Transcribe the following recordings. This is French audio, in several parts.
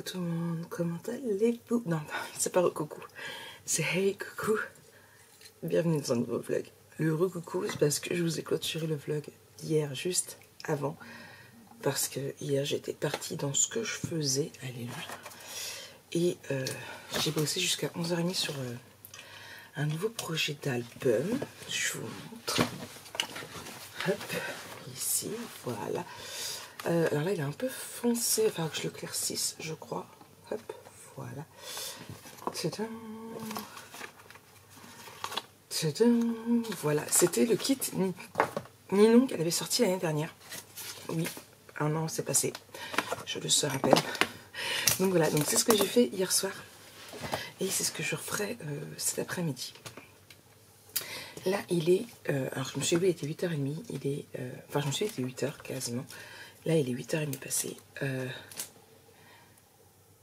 tout le monde, comment allez-vous? Non, c'est pas recoucou, c'est hey coucou. Bienvenue dans un nouveau vlog. Le recoucou, c'est parce que je vous ai clôturé le vlog hier, juste avant. Parce que hier, j'étais partie dans ce que je faisais, alléluia. Et j'ai bossé jusqu'à 11h30 sur un nouveau projet d'album. Je vous montre. Hop, ici, voilà. Alors là, il est un peu foncé, il va falloir que je le claircisse, je crois. Hop, voilà. Tadam. Tadam. Voilà, c'était le kit Ninon qu'elle avait sorti l'année dernière. Oui, un an s'est passé, je le rappelle. Donc voilà, donc c'est ce que j'ai fait hier soir. Et c'est ce que je referai cet après-midi. Là, il est... alors, je me suis levée, il était 8h30. Il est... enfin, je me suis levée, il était 8h quasiment. Là, il est 8h30 passé.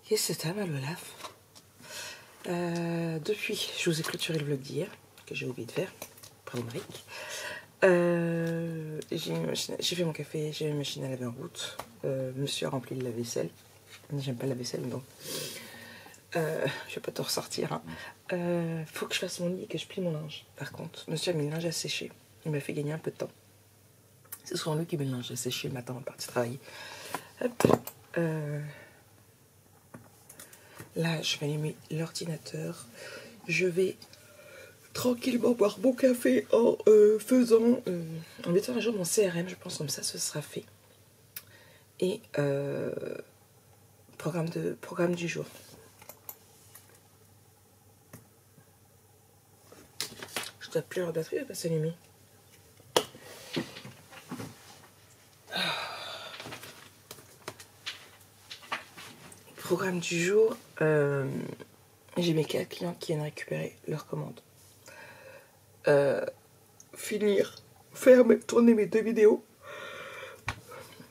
Qu'est-ce que c'est, mal le lave depuis, je vous ai clôturé le vlog d'hier, que j'ai oublié de faire, pour Émeric. J'ai fait mon café, j'ai une machine à laver en route. Monsieur a rempli le lave-vaisselle. J'aime pas la vaisselle, mais bon. Je vais pas te ressortir. Hein. Faut que je fasse mon lit et que je plie mon linge. Par contre, monsieur a mis le linge à sécher. Il m'a fait gagner un peu de temps. C'est souvent lui qui met le linge à sécher le matin avant de partir travailler. Hop. Là, je vais allumer l'ordinateur. Je vais tranquillement boire mon café en en mettant à jour mon CRM. Je pense comme ça, ce sera fait. Et programme du jour. Je dois plus avoir de batterie, elle va pas s'allumer. Programme du jour, j'ai mes 4 clients qui viennent récupérer leur commande. Tourner mes 2 vidéos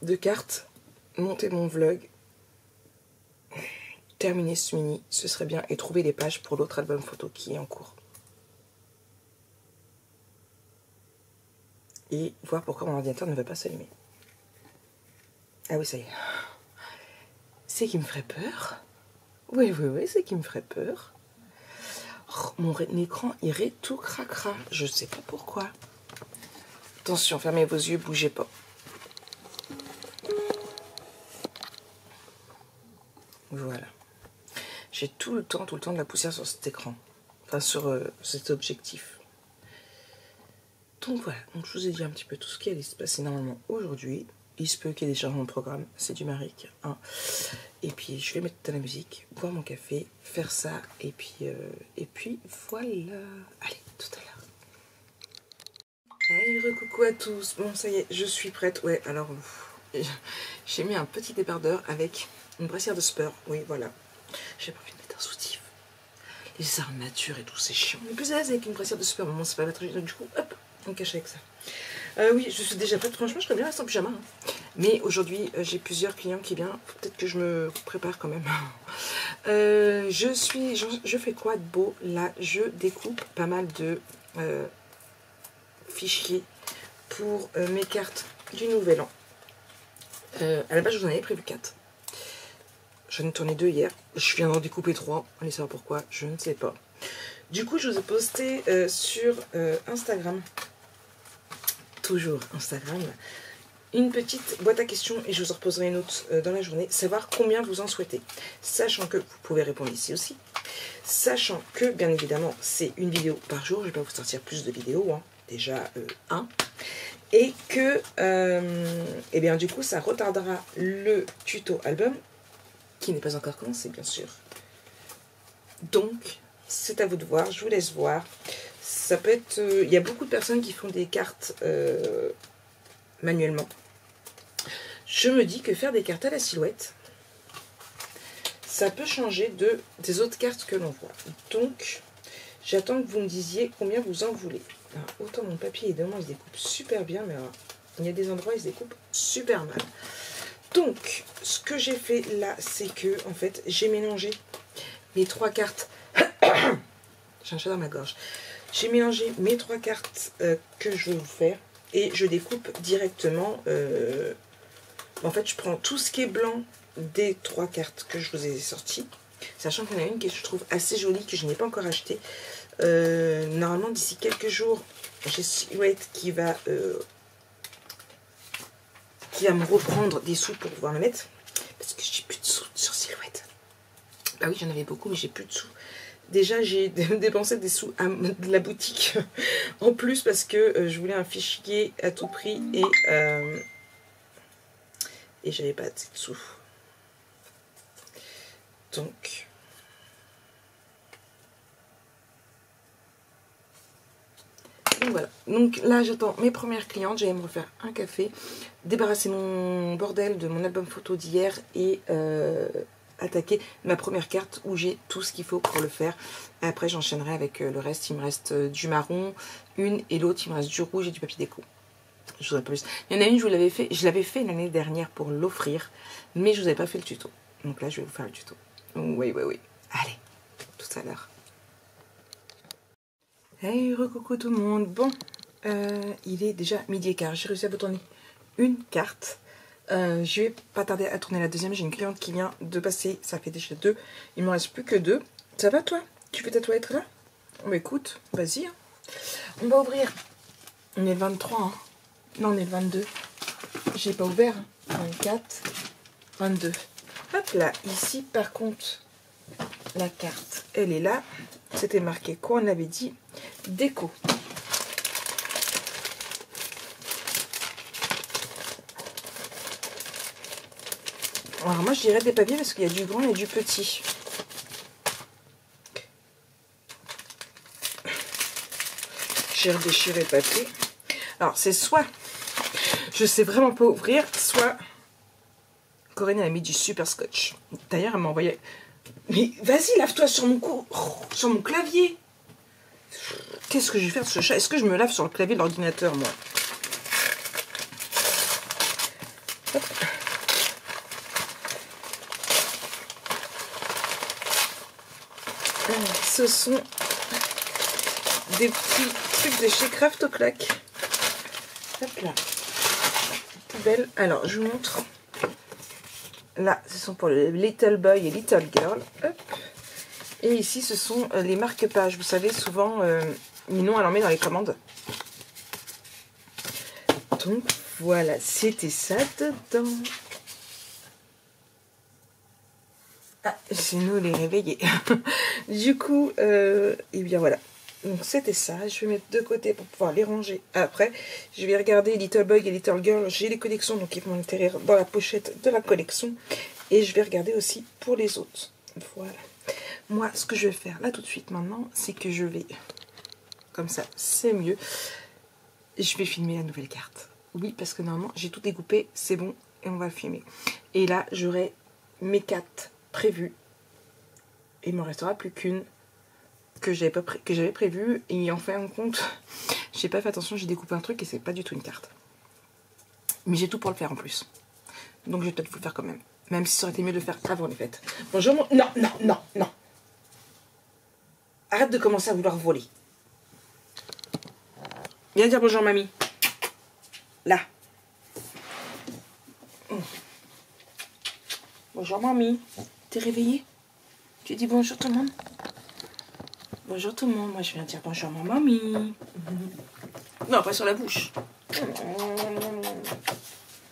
de cartes, monter mon vlog, terminer ce mini, ce serait bien, et trouver les pages pour l'autre album photo qui est en cours. Et voir pourquoi mon ordinateur ne va pas s'allumer. Ah oui, ça y est. C'est qui me ferait peur. Oui, c'est qui me ferait peur. Oh, mon écran irait tout cracra. Je sais pas pourquoi. Attention, fermez vos yeux, bougez pas. Voilà. J'ai tout le temps de la poussière sur cet écran. Enfin, sur cet objectif. Donc voilà, donc je vous ai dit un petit peu tout ce qui allait se passer normalement aujourd'hui. Il se peut qu'il y ait des changements de programme, c'est du Maric. Hein. Et puis je vais mettre de la musique, boire mon café, faire ça, et puis voilà. Allez, tout à l'heure. Hey, recoucou à tous. Bon, ça y est, je suis prête. Ouais, alors, j'ai mis un petit débardeur avec une brassière de sport. Oui, voilà. J'ai pas envie de mettre un soutif. Les armatures et tout, c'est chiant. Mais plus à l'aise avec une brassière de sport. Bon, c'est pas la trajet, donc du coup, hop, on cache avec ça. Oui, je suis déjà prête. Franchement, je serais bien rester en pyjama. Hein. Mais aujourd'hui, j'ai plusieurs clients qui viennent. Peut-être que je me prépare quand même. Je fais quoi de beau? Là, je découpe pas mal de fichiers pour mes cartes du Nouvel An. À la base, je vous en avais prévu 4. J'en ai tourné 2 hier. Je viens d'en découper 3. Allez savoir pourquoi, je ne sais pas. Du coup, je vous ai posté sur Instagram, toujours Instagram, une petite boîte à questions et je vous en reposerai une autre dans la journée. Savoir combien vous en souhaitez. Sachant que vous pouvez répondre ici aussi. Sachant que, bien évidemment, c'est une vidéo par jour. Je ne vais pas vous sortir plus de vidéos. Hein. Déjà, 1. Et que, et bien, du coup, ça retardera le tuto album, qui n'est pas encore commencé, bien sûr. Donc, c'est à vous de voir. Je vous laisse voir. Ça peut être... il y a beaucoup de personnes qui font des cartes manuellement. Je me dis que faire des cartes à la silhouette, ça peut changer des autres cartes que l'on voit. Donc, j'attends que vous me disiez combien vous en voulez. Alors, autant mon papier, évidemment, il se découpe super bien, mais alors, il y a des endroits où il se découpe super mal. Donc, ce que j'ai fait là, c'est que, en fait, j'ai mélangé mes 3 cartes. J'ai un chat dans ma gorge. J'ai mélangé mes 3 cartes que je vais vous faire et je découpe directement. En fait, je prends tout ce qui est blanc des 3 cartes que je vous ai sorties. Sachant qu'il y en a une que je trouve assez jolie, que je n'ai pas encore achetée. Normalement, d'ici quelques jours, j'ai Silhouette qui va me reprendre des sous pour pouvoir le mettre. Parce que j'ai plus de sous sur Silhouette. Bah oui, j'en avais beaucoup, mais j'ai plus de sous. Déjà, j'ai dépensé des sous à de la boutique en plus parce que je voulais un fichier à tout prix et j'avais pas de sous. Donc voilà. Donc là, j'attends mes premières clientes. J'allais me refaire un café, débarrasser mon bordel de mon album photo d'hier et attaquer ma première carte où j'ai tout ce qu'il faut pour le faire. Après j'enchaînerai avec le reste. Il me reste du marron, une, et l'autre il me reste du rouge et du papier déco. Je voudrais plus. Il y en a une, je l'avais fait l'année dernière pour l'offrir, mais je vous avais pas fait le tuto. Donc là je vais vous faire le tuto. Oui. Allez, tout à l'heure. Hey, recoucou tout le monde. Bon, il est déjà 12h15. J'ai réussi à vous tourner une carte. Je vais pas tarder à tourner la deuxième. J'ai une cliente qui vient de passer. Ça fait déjà 2. Il me reste plus que 2. Ça va toi? Tu veux tatouer être là? Bah écoute, vas-y. Hein. On va ouvrir. On est le 23. Hein. Non, on est le 22. J'ai pas ouvert. 24, 22. Hop là. Ici, par contre, la carte, elle est là. C'était marqué quoi? On avait dit déco. Alors moi je dirais des papiers parce qu'il y a du grand et du petit. J'ai redéchiré le papier. Alors c'est soit je sais vraiment pas ouvrir, soit Corinne elle a mis du super scotch. D'ailleurs elle m'a envoyé. Mais vas-y, lave-toi sur mon cou, sur mon clavier. Qu'est-ce que je vais faire de ce chat? Est-ce que je me lave sur le clavier de l'ordinateur moi? Hop. Ce sont des petits trucs de chez Craft au Clac. Hop là. Poubelle. Alors, je vous montre. Là, ce sont pour le Little Boy et Little Girl. Hop. Et ici, ce sont les marque-pages. Vous savez, souvent, Minon, elle en met dans les commandes. Donc, voilà. C'était ça dedans. Ah, c'est nous les réveillés. Du coup, et bien voilà. Donc c'était ça. Je vais mettre de côté pour pouvoir les ranger après. Je vais regarder Little Boy et Little Girl. J'ai les collections, donc ils vont atterrir dans la pochette de la collection. Et je vais regarder aussi pour les autres. Voilà. Moi, ce que je vais faire là tout de suite maintenant, c'est que je vais, comme ça, c'est mieux. Je vais filmer la nouvelle carte. Oui, parce que normalement, j'ai tout découpé. C'est bon. Et on va filmer. Et là, j'aurai mes 4 prévu. Il m'en restera plus qu'une que j'avais prévue. Et en fin de compte, j'ai pas fait attention, j'ai découpé un truc et c'est pas du tout une carte. Mais j'ai tout pour le faire en plus. Donc je vais peut-être vous le faire quand même. Même si ça aurait été mieux de le faire avant les fêtes. Bonjour mon... Non. Arrête de commencer à vouloir voler. Viens dire bonjour mamie. Là. Bonjour mamie. T'es réveillée? Tu dis bonjour tout le monde? Bonjour tout le monde. Moi je viens dire bonjour ma mamie. Non, pas sur la bouche.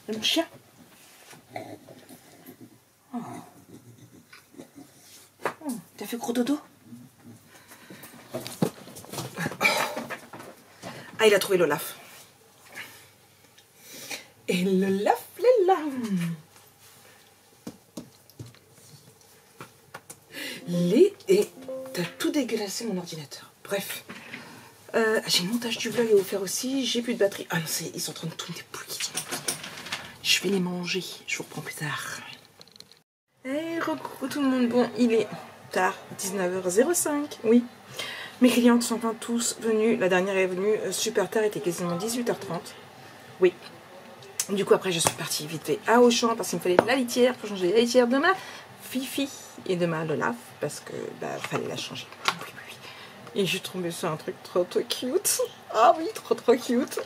Mon chien. Oh. Oh, t'as fait gros dodo? Ah, il a trouvé l'Olaf. Et l'Olaf, est là. Et t'as tout dégueulassé mon ordinateur. Bref. J'ai le montage du vlog à vous faire aussi. J'ai plus de batterie. Ah non, ils sont en train de tout me dépouiller. Je vais les manger. Je vous reprends plus tard. Hey, recoucou tout le monde. Bon, il est tard. 19h05. Oui. Mes clientes sont enfin tous venues. La dernière est venue super tard. Il était quasiment 18h30. Oui. Du coup, après, je suis partie vite fait à Auchan parce qu'il me fallait de la litière pour changer la litière de ma Fifi et de ma Olaf parce que bah fallait la changer. Oui. Et je suis tombée sur un truc trop cute. Ah oui, trop cute.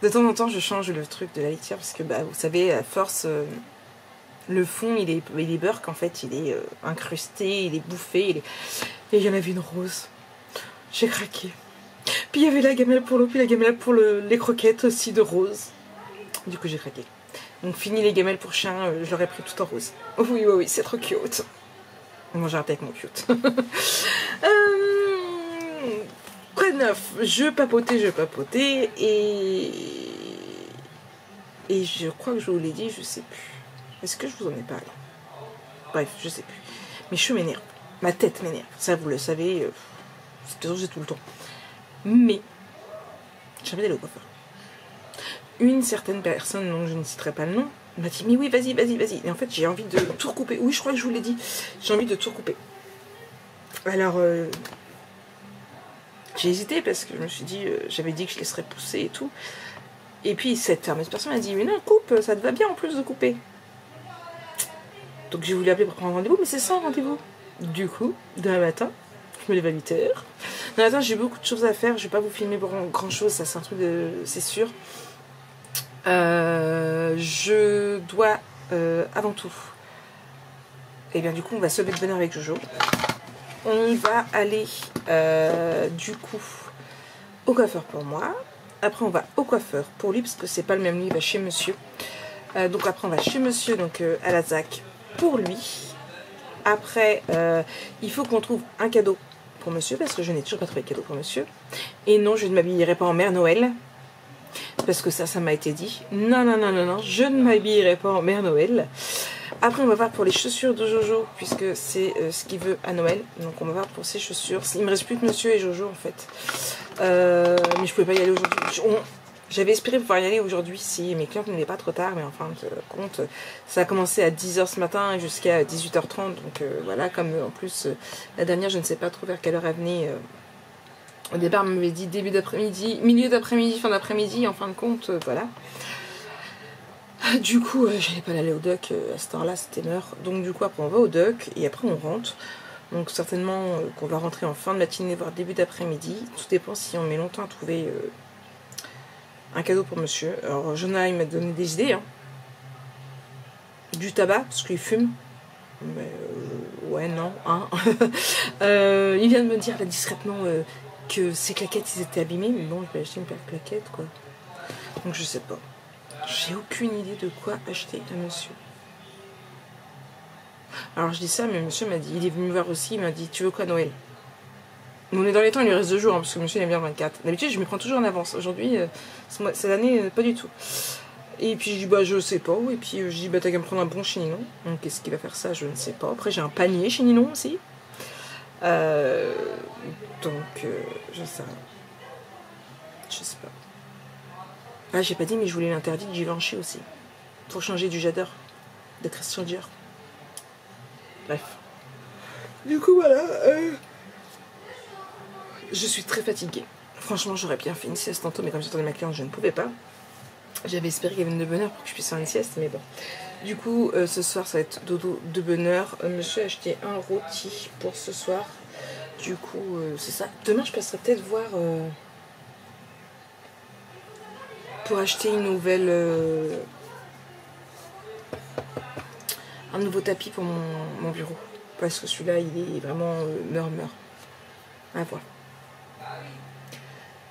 De temps en temps, je change le truc de la litière parce que bah vous savez, à force Le fond, il est burk, en fait, il est incrusté, il est bouffé. Et il y en avait une rose. J'ai craqué. Puis il y avait la gamelle pour l'eau, puis la gamelle pour les croquettes aussi de rose. Du coup, j'ai craqué. Donc, fini les gamelles pour chien, je l'aurais pris tout en rose. Oui, oui, oui, c'est trop cute. Bon, j'ai arrêté avec mon cute. Quoi de neuf? Je papotais, et je crois que je vous l'ai dit, je sais plus. Est-ce que je vous en ai parlé? Bref, je sais plus. Mes cheveux m'énervent. Ma tête m'énerve. Ça, vous le savez, c'est quelque chose que j'ai tout le temps. Mais, j'ai envie d'aller au coiffeur. Une certaine personne, dont je ne citerai pas le nom, m'a dit, mais oui, vas-y, vas-y, vas-y. Et en fait, j'ai envie de tout recouper. Oui, je crois que je vous l'ai dit. J'ai envie de tout recouper. Alors, j'ai hésité parce que je me suis dit, j'avais dit que je laisserais pousser et tout. Et puis, cette fameuse personne m'a dit, mais non, coupe, ça te va bien en plus de couper. Donc, j'ai voulu appeler pour prendre rendez-vous, mais c'est sans rendez-vous. Du coup, demain matin, je me lève à 8h. Demain matin, j'ai beaucoup de choses à faire. Je vais pas vous filmer pour grand chose, ça c'est un truc de. C'est sûr. Je dois, avant tout, et bien du coup, on va se lever de bonne heure avec Jojo. On va aller, du coup, au coiffeur pour moi. Après, on va au coiffeur pour lui, parce que c'est pas le même, lui, il va chez monsieur. Donc après, on va chez monsieur, donc à la ZAC, pour lui. Après, il faut qu'on trouve un cadeau pour monsieur, parce que je n'ai toujours pas trouvé de cadeau pour monsieur. Et non, je ne m'habillerai pas en Mère Noël, parce que ça m'a été dit. Non, non, non, non, non, je ne m'habillerai pas en Mère Noël. Après, on va voir pour les chaussures de Jojo, puisque c'est ce qu'il veut à Noël. Donc, on va voir pour ses chaussures. Il me reste plus que monsieur et Jojo, en fait. Mais je pouvais pas y aller aujourd'hui. J'avais espéré pouvoir y aller aujourd'hui si mes clients ne venaient pas trop tard, mais en fin de compte, ça a commencé à 10h ce matin jusqu'à 18h30. Donc, voilà, comme en plus, la dernière, je ne sais pas trop vers quelle heure elle venait. Au départ, elle m'avait dit début d'après-midi, milieu d'après-midi, fin d'après-midi. En fin de compte, voilà. Du coup, j'allais pas aller au doc à cette heure-là, c'était l'heure. Donc du coup, après on va au doc et après on rentre. Donc certainement qu'on va rentrer en fin de matinée, voire début d'après-midi. Tout dépend si on met longtemps à trouver un cadeau pour monsieur. Alors Jonah, il m'a donné des idées. Hein. Du tabac, parce qu'il fume. Mais ouais, non, hein. Il vient de me dire là discrètement que ses claquettes, ils étaient abîmées. Mais bon, je vais acheter une paire de claquettes, quoi. Donc je sais pas. J'ai aucune idée de quoi acheter à monsieur. Alors je dis ça, mais monsieur m'a dit, il est venu me voir aussi, il m'a dit, tu veux quoi Noël? On est dans les temps, il lui reste 2 jours, hein, parce que monsieur il aime bien le 24. D'habitude, je me prends toujours en avance. Aujourd'hui, cette année, pas du tout. Et puis je dis, bah je sais pas. Et puis je dis, bah t'as qu'à me prendre un bon chez Ninon. Donc qu'est-ce qu'il va faire ça? Je ne sais pas. Après, j'ai un panier chez Ninon aussi. Donc, je sais pas. Je sais pas. Ah, j'ai pas dit, mais je voulais l'interdit de Givenchy aussi. Pour changer du J'adore de Christian Dior. Bref. Du coup, voilà. Je suis très fatiguée. Franchement, j'aurais bien fait une sieste tantôt, mais comme j'attendais ma cliente, je ne pouvais pas. J'avais espéré qu'elle vienne de bonne heure pour que je puisse faire une sieste, mais bon. Du coup, ce soir, ça va être dodo de bonne heure. Monsieur a acheté un rôti pour ce soir. Du coup, c'est ça. Demain, je passerai peut-être voir... pour acheter une nouvelle... un nouveau tapis pour mon bureau. Parce que celui-là, il est vraiment meurt. À voir.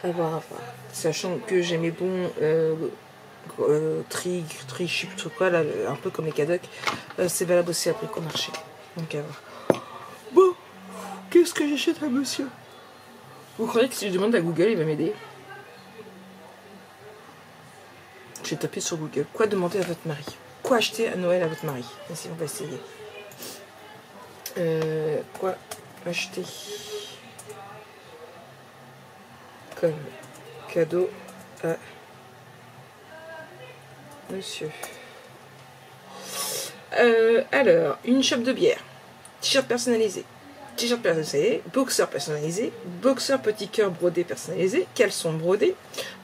À voir. Sachant que j'ai mes bons tri-chip, tout quoi, là, un peu comme les cadocs. C'est valable aussi après qu'au marché. Donc à voir. Bon, qu'est-ce que j'achète à monsieur? Vous croyez que si je demande à Google, il va m'aider? J'ai tapé sur Google. Quoi demander à votre mari? Quoi acheter à Noël à votre mari? Vas-y, on va essayer. Quoi acheter comme cadeau à monsieur? Alors, une chope de bière, t-shirt personnalisé, boxeur personnalisé, boxeur petit cœur brodé personnalisé, caleçon brodé,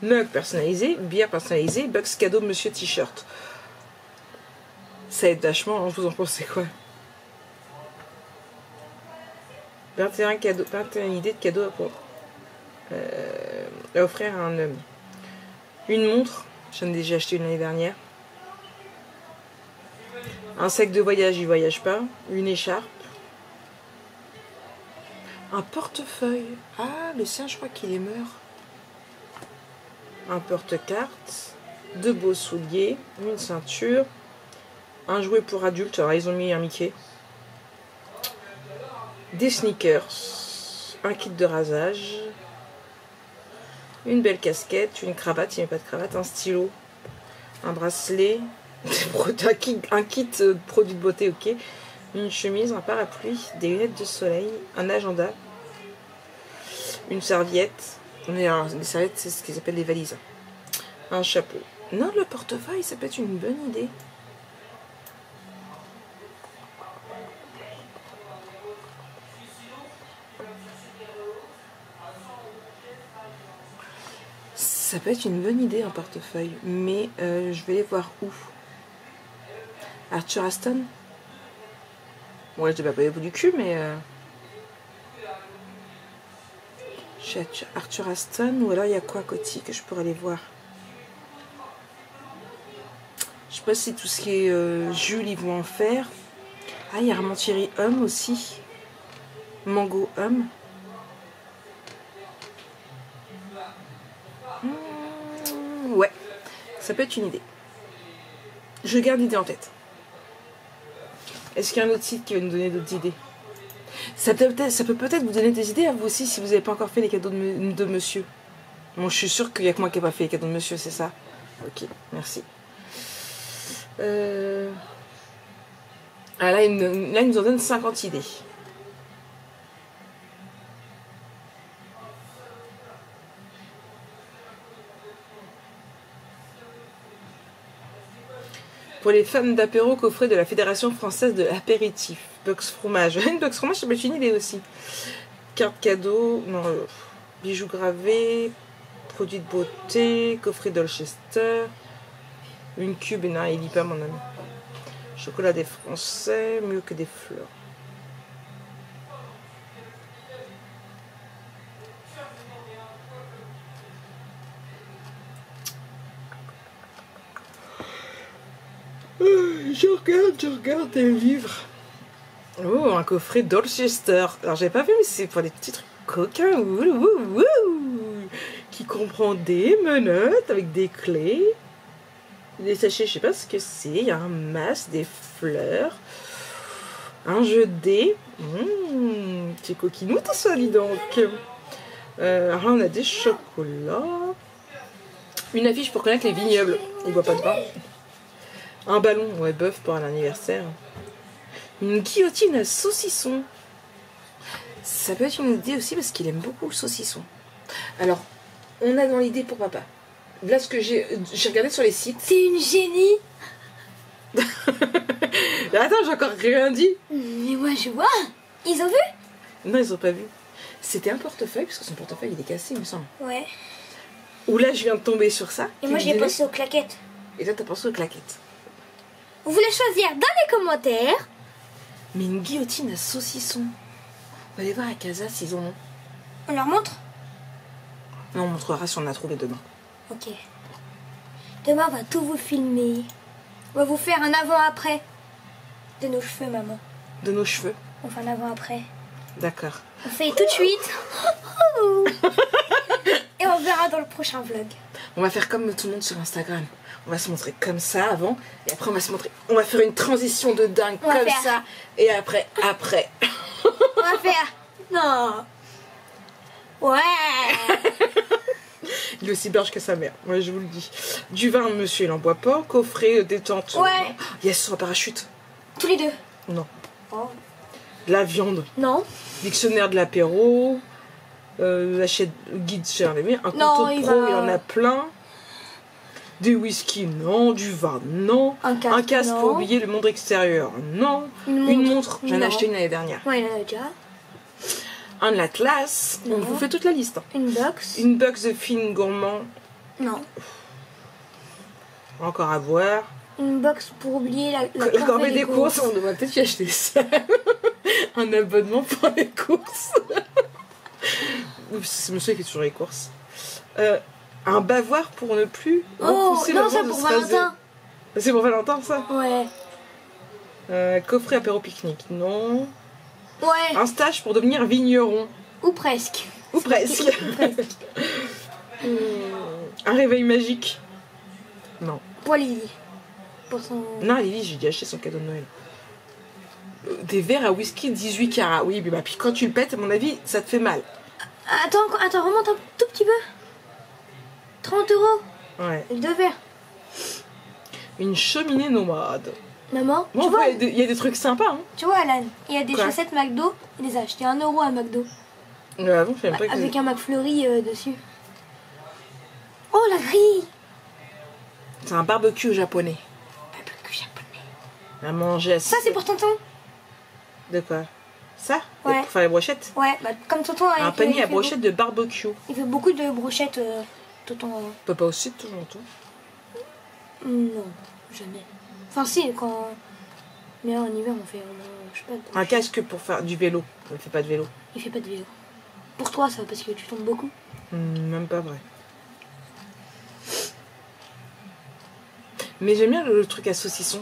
mug personnalisé, bière personnalisée, box cadeau monsieur t-shirt. Ça aide vachement, vous en pensez quoi? 21 cadeaux, 21 idées de cadeaux à offrir à un homme. Une montre, j'en ai déjà acheté une l'année dernière. Un sac de voyage, il voyage pas. Une écharpe. Un portefeuille. Ah, le sien, je crois qu'il est mort. Un porte-cartes. 2 beaux souliers. Une ceinture. Un jouet pour adultes. Alors, ils ont mis un Mickey. Des sneakers. Un kit de rasage. Une belle casquette. Une cravate. Il n'y a pas de cravate. Un stylo. Un bracelet. Un kit produit de beauté, ok. Une chemise, un parapluie, des lunettes de soleil, un agenda, une serviette. Mais alors, les serviettes, c'est ce qu'ils appellent les valises. Un chapeau. Non, le portefeuille, ça peut être une bonne idée. Ça peut être une bonne idée, un portefeuille. Mais je vais aller voir où. Arthur Aston. Ouais, je ne vais pas au bout du cul, mais... Chez Arthur Aston, ou alors il y a quoi à côté que je pourrais aller voir? Je sais pas si tout ce qui est Jules, ils vont en faire. Ah, il y a Armentieri Homme aussi. Mango Homme. Ouais, ça peut être une idée. Je garde l'idée en tête. Est-ce qu'il y a un autre site qui va nous donner d'autres idées? Ça peut peut-être vous donner des idées à vous aussi si vous n'avez pas encore fait les cadeaux de monsieur. Bon, je suis sûre qu'il n'y a que moi qui n'ai pas fait les cadeaux de monsieur, c'est ça? Ok, merci. Ah là, il nous en donne 50 idées. Pour les femmes d'apéro, coffret de la Fédération française de l'apéritif. Box fromage. Une box fromage, ça peut être une idée aussi. Carte cadeau, non, bijoux gravés, produits de beauté, coffret Dolchester, une cube, et non, il lit pas mon ami. Chocolat des Français, mieux que des fleurs. Je regarde des livres. Oh, un coffret Dolchester. Alors, j'avais pas vu, mais c'est pour des petits trucs coquins. Qui comprend des menottes avec des clés. Des sachets, je sais pas ce que c'est. Il y a un masque, des fleurs. Un jeu de dés. C'est coquinou tout ça, dis donc. Alors là, on a des chocolats. Une affiche pour connaître les vignobles. Il boit pas de vin. Un ballon, ouais, bœuf pour un anniversaire. Une guillotine à saucisson. Ça peut être une idée aussi parce qu'il aime beaucoup le saucisson. Alors, on a dans l'idée pour papa. Là, ce que j'ai regardé sur les sites. C'est une génie. Attends, j'ai encore rien dit. Mais moi, je vois. Ils ont vu? Non, ils ont pas vu. C'était un portefeuille, parce que son portefeuille, il est cassé, il me semble. Ouais. Ou là, je viens de tomber sur ça. Et moi, je l'ai pensé aux claquettes. Et toi, t'as pensé aux claquettes. Vous voulez choisir dans les commentaires. Mais une guillotine à saucisson. On va aller voir à Casa s'ils en ont. On leur montre? Non, on montrera si on a trouvé demain. Ok. Demain, on va tout vous filmer. On va vous faire un avant-après. De nos cheveux, maman. De nos cheveux. On fait un avant-après. D'accord. On fait tout de suite. Et on verra dans le prochain vlog. On va faire comme tout le monde sur Instagram. On va se montrer comme ça avant. Et après, on va se montrer. On va faire une transition de dingue comme ça. Et après. On va faire. Non. Ouais. Il est aussi berge que sa mère. Ouais, je vous le dis. Du vin, monsieur, il en boit pas. Coffret, détente. Ouais. Yes, sur un parachute. Tous les deux. Non. Oh. De la viande. Non. Dictionnaire de l'apéro. Achète guide cher les un Non, couteau pro, il y en a plein. Des whisky, non. Du vin, non. Un casque pour oublier le monde extérieur, non. Une montre. J'en ai acheté une l'année dernière. Ouais, il en a déjà. Un Atlas. On vous fait toute la liste. Une box. Une box de films gourmands. Non. Encore à voir. Une box pour oublier la corvée des courses. On devrait peut-être y acheter ça. Un abonnement pour les courses. C'est monsieur qui est toujours les courses. Un bavoir pour ne plus repousser le non, ça moment pour de se raser. Valentin. C'est pour Valentin, ça? Ouais. Coffret apéro pique-nique, non. Ouais. Un stage pour devenir vigneron. Ou presque. Ou presque. Ou presque. Un réveil magique. Non. Pour Lily. Pour son... Non, Lily, j'ai déjà acheté son cadeau de Noël. Des verres à whisky 18 carats. Oui, mais bah, puis quand tu le pètes, à mon avis, ça te fait mal. Attends, remonte un tout petit peu. 30 euros. Ouais. Et 2 verres. Une cheminée nomade. Maman, Bon, tu vois, il y a des trucs sympas, hein. tu vois, Alan, il y a des Quoi? chaussettes McDo. Il les a achetées 1 euro à McDo. Avant, je savais pas que... Avec un McFlurry dessus. Oh, la grille. C'est un barbecue japonais. Barbecue japonais. À manger assis. Ça, c'est pour tonton. De quoi? Ça? Ouais. Pour faire les brochettes? Ouais, bah comme tonton... Un il panier fait à brochettes de barbecue. Il fait beaucoup de brochettes, tonton. Papa aussi, toujours longtemps. Non, jamais. Enfin, si, quand... Mais là, en hiver, on fait... je sais pas, de Un brochettes. casque pour faire du vélo. Il fait pas de vélo. Il fait pas de vélo. Pour toi, ça, parce que tu tombes beaucoup. Même pas vrai. Mais j'aime bien le truc à saucisson.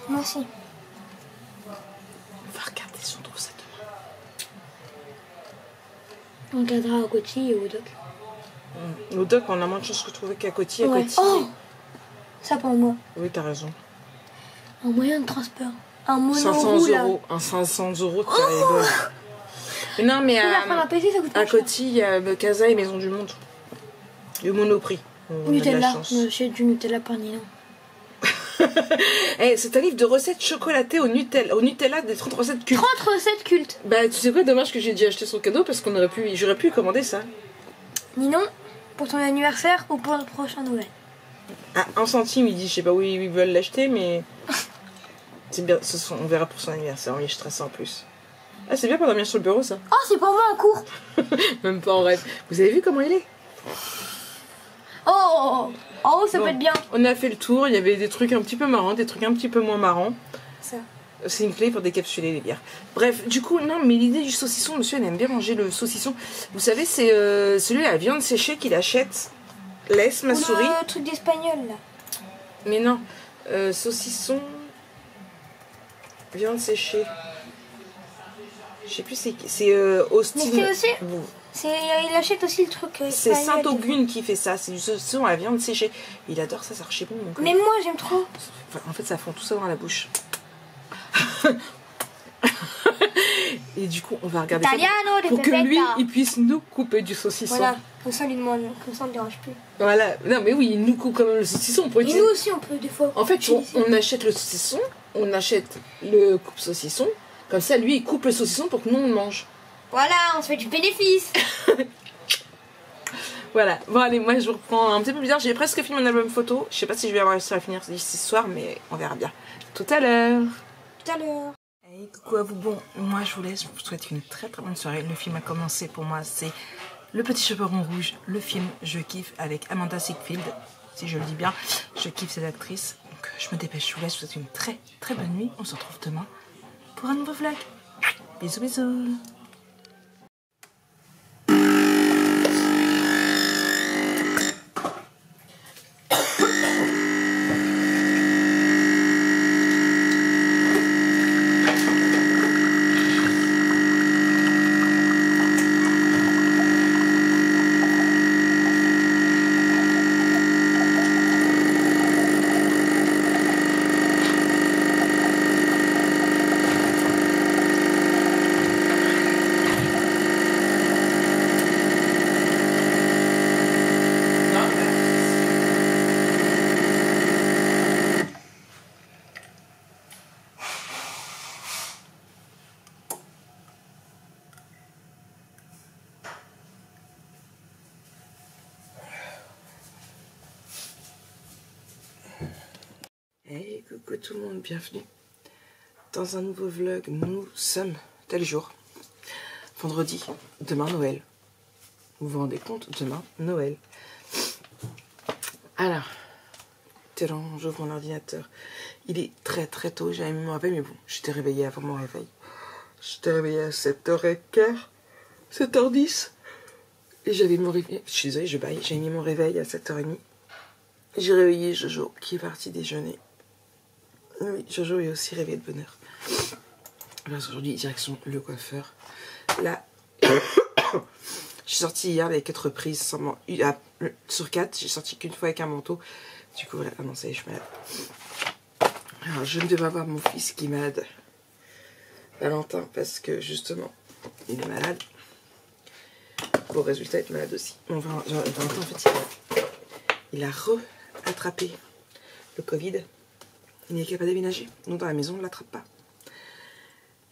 Moi aussi. On va regarder si on trouve ça demain. On regardera au Coty et au Doc. Au Doc, on a moins de chance de trouver qu'à Coty. À Ouais. Coty. Oh, ça pour moi. Oui, t'as raison. Un moyen de transport. Un mono 500 roue, là. euros. Un 500 euros, tu rigoles. Mais non, mais Tu vas prendre un PC, ça coûte à pas cher. Coty, il y a Casa et Maison du Monde. Le Monoprix. On a de la Nutella. chance. J'achète du Nutella par Nina. Eh, c'est un livre de recettes chocolatées au Nutella des 30 recettes cultes. 30 recettes cultes. Bah, tu sais quoi, dommage que j'ai déjà acheté son cadeau parce j'aurais pu commander ça. Ninon, pour ton anniversaire ou pour le prochain Noël? À 1 centime, il dit, je sais pas où ils veulent l'acheter, mais c'est bien, on verra pour son anniversaire, on y achètera ça en plus. Ah, c'est bien pour dormir sur le bureau, ça. Oh, c'est pour moi en cours. Même pas en rêve. Vous avez vu comment il est? Oh, ça Bon, peut être bien. On a fait le tour, il y avait des trucs un petit peu marrants, des trucs un petit peu moins marrants. Ça. C'est une clé pour décapsuler les bières. Bref, du coup, non, mais l'idée du saucisson, monsieur, il aime bien manger le saucisson. Vous savez, c'est celui à la viande séchée qu'il achète. Laisse ma Ou souris. le truc d'espagnol, là. Mais non, saucisson, viande séchée. Je sais plus, c'est Austin. Mais c'est aussi- Bon, Il achète aussi le truc c'est espagnol. Saint-Augune qui fait ça. C'est du saucisson à la viande séchée. Il adore ça, ça archi bon. Donc, Mais moi, j'aime trop. enfin, en fait, ça fond tout ça dans la bouche. Et du coup, on va regarder ça Italiano de pour que lui, pepetta. il puisse nous couper du saucisson. Voilà, comme ça, on lui demande, comme ça, on ne dérange plus. Voilà. Non, mais oui, il nous coupe quand même le saucisson. Pour Et utiliser- nous aussi, on peut, des fois. En fait, utiliser. on achète le saucisson, on achète le coupe-saucisson. Comme ça, lui, il coupe le saucisson pour que nous, on le mange. Voilà, on se fait du bénéfice. Voilà. Bon, allez, moi, je vous reprends un petit peu plus tard. J'ai presque fini mon album photo. Je sais pas si je vais avoir réussi à finir d'ici ce soir, mais on verra bien. Tout à l'heure. Tout à l'heure. Hey, coucou à vous. Bon, moi, je vous laisse. Je vous souhaite une très très bonne soirée. Le film a commencé pour moi. C'est Le Petit Chaperon Rouge. Le film, je kiffe avec Amanda Seyfried. Si je le dis bien, je kiffe cette actrice. Donc, je me dépêche. Je vous laisse. Je vous souhaite une très très bonne nuit. On se retrouve demain pour un nouveau vlog. Bisous, bisous. Hey, coucou tout le monde, bienvenue dans un nouveau vlog. Nous sommes tel jour, vendredi, demain Noël. Vous vous rendez compte, demain Noël. Alors, j'ouvre mon ordinateur. Il est très très tôt, j'avais mis mon réveil, mais bon, j'étais réveillée avant mon réveil. J'étais réveillée à 7h15, 7h10. Et j'avais mon réveil, je suis désolée, je baille, j'avais mis mon réveil à 7h30. J'ai réveillé Jojo qui est parti déjeuner. Oui, Jojo est aussi réveillé de bonheur. Alors aujourd'hui, direction le coiffeur. Là, j'ai sorti hier les 4 reprises sans sur 4, j'ai sorti qu'une fois avec un manteau. Du coup, voilà, ah non, ça y est, je suis malade. Alors, je ne vais pas voir mon fils qui est malade. Valentin, parce que justement, il est malade. Bon, résultat, il est malade aussi. Bon, Valentin, en fait, il a attrapé le Covid. Il n'est capable de déménager. Nous, dans la maison, on ne l'attrape pas.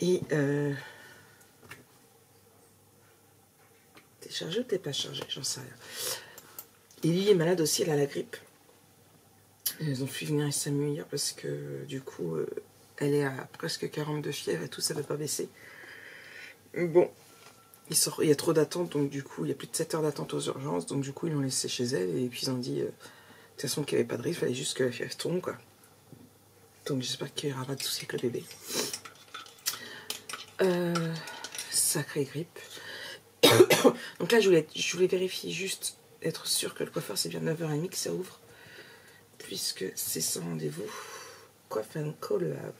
Et t'es chargé ou t'es pas chargé? J'en sais rien. Et Lily est malade aussi, elle a la grippe. Ils ont fait venir SAMU hier parce que du coup, elle est à presque 42 fièvre et tout, ça ne va pas baisser. Bon, il y a trop d'attente, donc du coup, il y a plus de 7 heures d'attente aux urgences, donc du coup, ils l'ont laissé chez elle et puis ils ont dit, de toute façon, qu'il n'y avait pas de risque, il fallait juste que la fièvre tombe, quoi. Donc j'espère qu'il n'y aura pas de soucis avec le bébé. Sacrée grippe. Donc là, je voulais vérifier juste, être sûr que le coiffeur, c'est bien 9h30 que ça ouvre. Puisque c'est sans rendez-vous. Coiffe and Co Le Havre.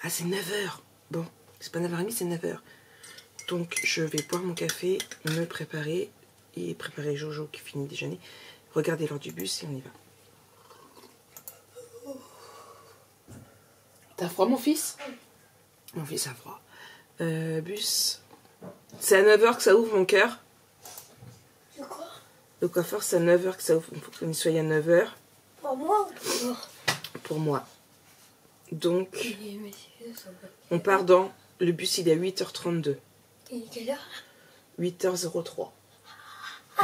Ah, c'est 9h. Bon, c'est pas 9h30, c'est 9h. Donc, je vais boire mon café, me préparer et préparer Jojo qui finit de déjeuner. Regardez l'heure du bus et on y va. T'as froid, mon fils? Mon fils a froid. Bus. C'est à 9h que ça ouvre, mon cœur. De quoi? Le coiffeur, c'est à 9h que ça ouvre. Il faut qu'on y soit à 9h. Pour moi ou pour... Pour moi. Donc, on part dans... Le bus, il est à 8h32. Il est quelle heure? 8h03.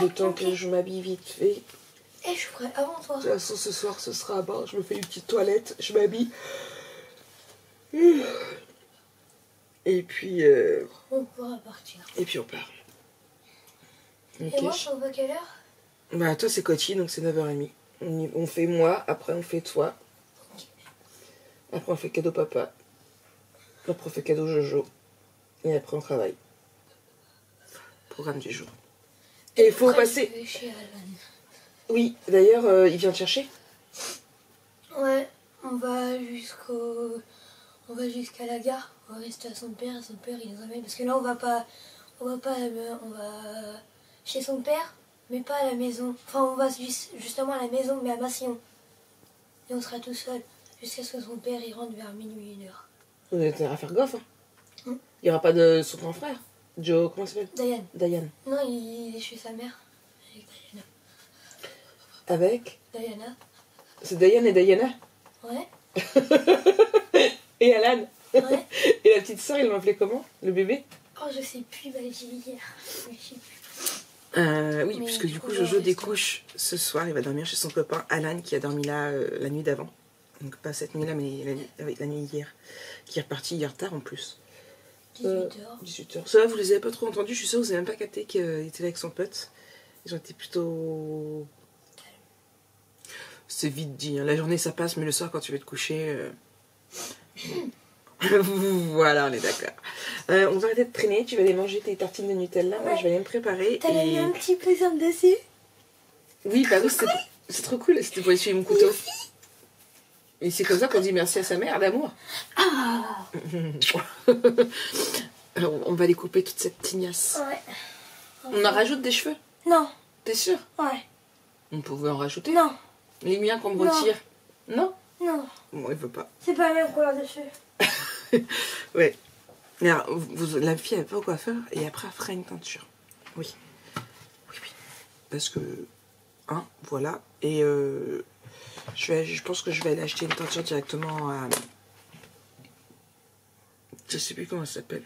Le temps que je m'habille vite fait. Et je ferai avant toi. De toute façon, ce soir, ce sera à bord. Je me fais une petite toilette, je m'habille. Et puis... On pourra partir. Et puis on part. Et Ok. moi, je trouve à quelle heure? Bah, toi, c'est Coty, donc c'est 9h30. On fait moi, après on fait toi. Après on fait cadeau papa. Après on fait cadeau Jojo. Et après on travaille. Programme du jour. Et il faut Après, passer... je vais chez Alan. Oui, d'ailleurs, il vient te chercher. Ouais, on va jusqu'à la gare. On va rester à son père il nous amène parce que là on va chez son père, mais pas à la maison. Enfin, on va justement à la maison, mais à Massillon. Et on sera tout seul jusqu'à ce que son père il rentre vers minuit 1h. Vous avez intérêt à faire gaffe. Hein. Mm. Il n'y aura pas de son grand frère. Joe, comment ça s'appelle? Diane. Diane. Non, il est chez sa mère. Avec Diana. Avec Diana. C'est Diane et Diana. Ouais. Et Alan. Ouais. Et la petite soeur, ils l'ont appelé comment? Le bébé? Oh, je sais plus, bah, j'ai dit hier. Mais je sais plus. Oui, Mais puisque du coup, faut Jojo voir, découche ce soir. Il va dormir chez son copain Alan qui a dormi là la nuit d'avant. Donc pas cette nuit-là, mais la nuit hier. Qui est reparti hier tard en plus. 18h. 18h. Ça va, vous les avez pas trop entendus? Je suis sûre que vous n'avez même pas capté qu'il était là avec son pote. Ils ont été plutôt... C'est vite dit. Hein. La journée, ça passe, mais le soir, quand tu vas te coucher... Voilà, on est d'accord. On va arrêter de traîner. Tu vas aller manger tes tartines de Nutella. Moi, je vais aller me préparer. T'as mis un petit plaisir dessus? Oui, bah oui, c'est trop cool. C'était pour essuyer mon couteau. Et c'est comme ça qu'on dit merci à sa mère d'amour. Ah. Alors, on va aller couper toute cette tignasse. Ouais. On en rajoute des cheveux? Non. T'es sûr? Ouais. On pouvait en rajouter? Non. Les miens qu'on me Non. retire? Non? Non. Bon, il veut pas. C'est pas la même couleur de cheveux. Ouais. Alors, la fille, elle va au coiffeur et après, elle fera une teinture. Oui. Oui, oui. Parce que... Hein, voilà. Et je pense que je vais aller acheter une teinture directement à... Je sais plus comment ça s'appelle.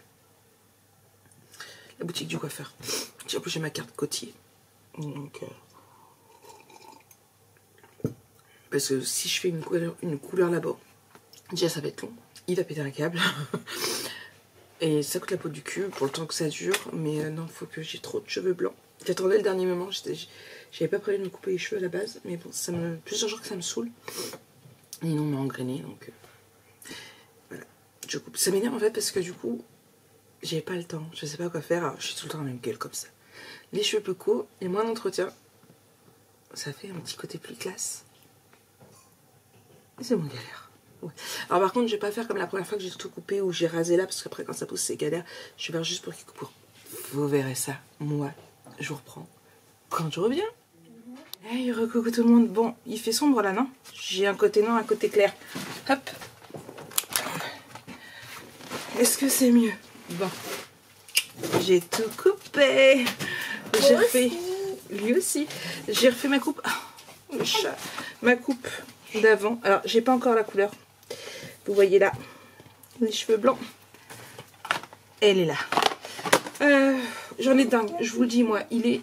La boutique du coiffeur. En plus, j'ai ma carte Coty. Donc... Parce que si je fais une couleur là-bas, déjà ça va être long. Il va péter un câble. Et ça coûte la peau du cul pour le temps que ça dure. Mais non, faut que j'ai trop de cheveux blancs. J'attendais le dernier moment. J'avais pas prévu de me couper les cheveux à la base. Mais bon, plusieurs jours que ça me saoule. Et non, on m'a engrainé. Donc voilà. Je coupe. Ça m'énerve en fait parce que du coup, j'avais pas le temps. Je sais pas quoi faire. Alors, je suis tout le temps dans la même gueule comme ça. Les cheveux peu courts et moins d'entretien. Ça fait un petit côté plus classe. C'est moins galère. Ouais. Alors par contre, je vais pas faire comme la première fois que j'ai tout coupé ou j'ai rasé là, parce qu'après quand ça pousse c'est galère. Je vais faire juste pour qu'il coupe. Vous verrez ça. Moi, je vous reprends quand je reviens. Hey, recoucou tout le monde. Bon, il fait sombre là, non? J'ai un côté noir, un côté clair. Hop. Est-ce que c'est mieux? Bon. J'ai tout coupé. J'ai refait. Lui aussi. J'ai refait ma coupe. Oh, le chat. Ma coupe d'avant. Alors, j'ai pas encore la couleur. Vous voyez là. Les cheveux blancs. Elle est là. J'en ai dingue. Je vous le dis, moi. Il est